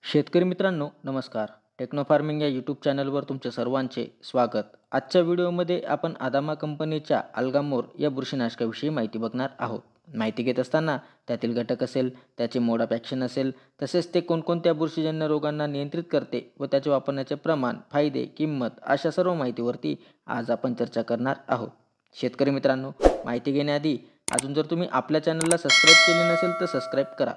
शेतकरी मित्रांनो नमस्कार. टेक्नो फार्मिंग या यूट्यूब चॅनलवर तुमचे सर्वांचे स्वागत. आजच्या व्हिडिओमध्ये आपण आदामा कंपनीच्या अल्गामोर या बुरशीनाशकाविषयी माहिती बघणार आहोत. माहिती घेत असताना त्यातील घटक असेल, त्याचे मोड ऑफ ॲक्शन असेल, तसेच ते कोणकोणत्या बुरशीजन्य रोगांना नियंत्रित करते व त्याचे वापरण्याचे प्रमाण, फायदे, किंमत अशा सर्व माहितीवरती आज आपण चर्चा करणार आहोत. शेतकरी मित्रांनो, माहिती घेण्याआधी अजून जर तुम्ही आपल्या चॅनलला सबस्क्राईब केले नसेल तर सबस्क्राईब करा.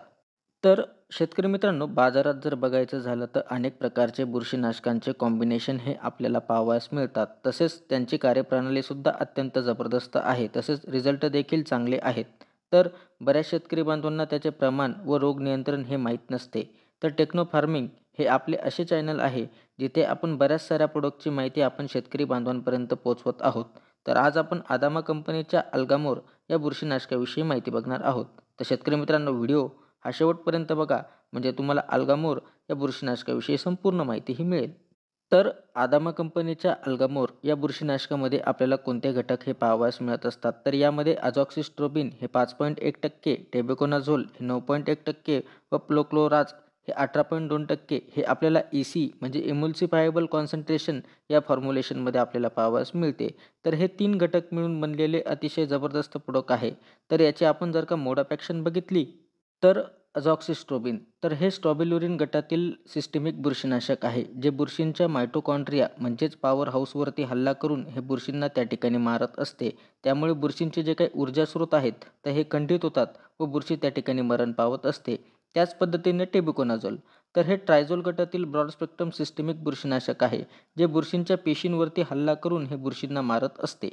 तर शेतकरी मित्रांनो, बाजारात जर बघायचं झालं तर अनेक प्रकारचे बुरशीनाशकांचे कॉम्बिनेशन हे आपल्याला पाहावयास मिळतात. तसेच त्यांची कार्यप्रणालीसुद्धा अत्यंत जबरदस्त आहे. तसेच रिझल्ट देखील चांगले आहेत. तर बऱ्याच शेतकरी बांधवांना त्याचे प्रमाण व रोग नियंत्रण हे माहीत नसते. तर टेक्नो फार्मिंग हे आपले असे चॅनल आहे जिथे आपण बऱ्याच साऱ्या प्रोडक्टची माहिती आपण शेतकरी बांधवांपर्यंत पोहोचवत आहोत. तर आज आपण आदामा कंपनीच्या अल्गामोर या बुरशीनाशकाविषयी माहिती बघणार आहोत. तर शेतकरी मित्रांनो, व्हिडिओ हा शेवटपर्यंत बघा, म्हणजे तुम्हाला अल्गामोर या बुरशीनाशकाविषयी संपूर्ण माहितीही मिळेल. तर आदामा कंपनीच्या अल्गामोर या बुरशीनाशकामध्ये आपल्याला कोणते घटक हे पाहावयास मिळत असतात. तर यामध्ये अझॉक्सिस्ट्रोबिन हे 5.1%, टेबुकोनाझोल हे 9.1% व प्रोक्लोराज हे 18.2% हे आपल्याला EC म्हणजे इम्युल्सिफायबल कॉन्सन्ट्रेशन या फॉर्म्युलेशनमध्ये आपल्याला पाहावयास मिळते. तर हे 3 घटक मिळून बनलेले अतिशय जबरदस्त प्रोडक्ट आहे. तर याची आपण जर का मोड ऑफ ॲक्शन बघितली तर अझॉक्सिस्ट्रोबिन तर हे स्ट्रॉबिल्युरिन गटातील सिस्टेमिक बुरशीनाशक आहे, जे बुरशींच्या मायटोकॉन्ड्रिया म्हणजेच पॉवर हाऊसवरती हल्ला करून हे बुरशींना त्या ठिकाणी मारत असते. त्यामुळे बुरशींचे जे काही ऊर्जा स्रोत आहेत तर हे खंडित होतात व बुरशी त्या ठिकाणी मरण पावत असते. त्याच पद्धतीने टेबुकोनाझोल तर हे ट्रायझोल गटातील ब्रॉड स्पेक्ट्रम सिस्टेमिक बुरशीनाशक आहे, जे बुरशींच्या पेशींवरती हल्ला करून हे बुरशींना मारत असते.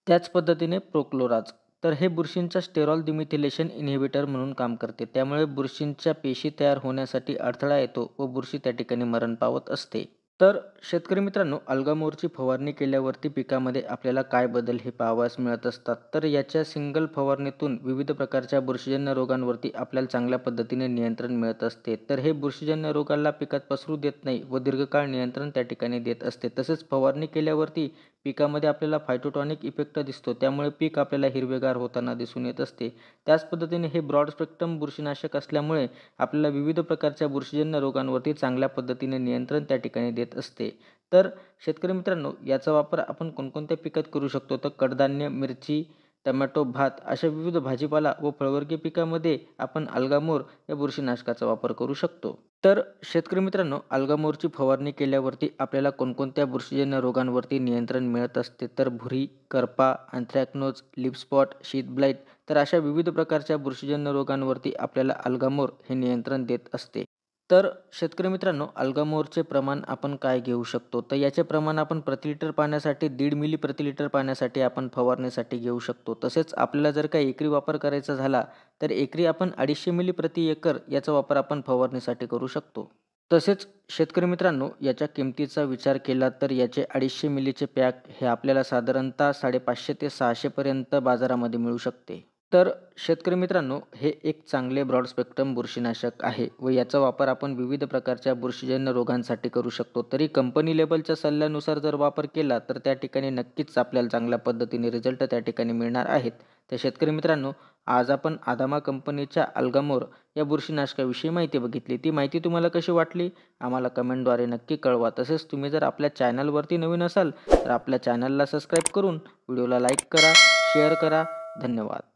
त्याच पद्धतीने प्रोक्लोराज तर हे बुरशींच्या स्टेरॉल डिमिथिलेशन इन्हिबिटर म्हणून काम करते. त्यामुळे बुरशींच्या पेशी तयार होण्यासाठी अडथळा येतो व बुरशी त्या ठिकाणी मरण पावत असते. तर शेतकरी मित्रांनो, अल्गामोरची फवारणी केल्यावरती पिकामध्ये आपल्याला काय बदल हे पाहावयास मिळत असतात. तर याच्या सिंगल फवारणीतून विविध प्रकारच्या बुरशीजन्य रोगांवरती आपल्याला चांगल्या पद्धतीने नियंत्रण मिळत असते. तर हे बुरशीजन्य रोगाला पिकात पसरू देत नाही व दीर्घकाळ नियंत्रण त्या ठिकाणी देत असते. तसेच फवारणी केल्यावरती पिकामध्ये आपल्याला फायटोटॉनिक इफेक्ट दिसतो. त्यामुळे पीक आपल्याला हिरवेगार होताना दिसून येत असते. त्याच पद्धतीने हे ब्रॉड स्पेक्ट्रम बुरशीनाशक असल्यामुळे आपल्याला विविध प्रकारच्या बुरशीजन्य रोगांवरती चांगल्या पद्धतीने नियंत्रण त्या ठिकाणी देत असते. तर शेतकरी मित्रांनो, याचा वापर आपण कोणकोणत्या पिकात करू शकतो. तर कडधान्य, मिरची, टोमॅटो, भात अशा विविध भाजीपाला व फळवर्गीय पिकामध्ये आपण अल्गामोर या बुरशीनाशकाचा वापर करू शकतो. तर शेतकरी मित्रांनो, अल्गामोरची फवारणी केल्यावरती आपल्याला कोणकोणत्या बुरशीजन्य रोगांवरती नियंत्रण मिळत असते. तर भुरी, करपा, anthracnose, leaf spot, sheath blight तर अशा विविध प्रकारच्या बुरशीजन्य रोगांवरती आपल्याला अल्गामोर हे नियंत्रण देत असते. तर शेतकरी मित्रांनो, अल्गामोरचे प्रमाण आपण काय घेऊ शकतो. तर याचे प्रमाण आपण प्रति लिटर पाण्यासाठी 1.5 मिली प्रति लिटर पाण्यासाठी आपण फवारणीसाठी घेऊ शकतो. तसेच आपल्याला जर का एकरी वापर करायचा झाला तर एकरी आपण 250 मिली प्रति एकर याचा वापर आपण फवारणीसाठी करू शकतो. तसेच शेतकरी मित्रांनो, याच्या किमतीचा विचार केला तर याचे 250 मिलीचे पॅक हे आपल्याला साधारणतः 550 ते 600 पर्यंत बाजारामध्ये मिळू शकते. तर शेतकरी मित्रांनो, हे एक चांगले ब्रॉड स्पेक्ट्रम बुरशीनाशक आहे व याचा वापर आपण विविध प्रकारच्या बुरशीजन्य रोगांसाठी करू शकतो. तरी कंपनी लेबलच्या सल्ल्यानुसार जर वापर केला तर त्या ठिकाणी नक्कीच आपल्याला चांगल्या पद्धतीने रिझल्ट त्या ठिकाणी मिळणार आहेत. तर शेतकरी मित्रांनो, आज आपण आदामा कंपनीच्या अल्गामोर या बुरशीनाशकाविषयी माहिती बघितली. ती माहिती तुम्हाला कशी वाटली आम्हाला कमेंटद्वारे नक्की कळवा. तसेच तुम्ही जर आपल्या चॅनलवरती नवीन असाल तर आपल्या चॅनलला सबस्क्राईब करून व्हिडिओला लाईक करा, शेअर करा. धन्यवाद.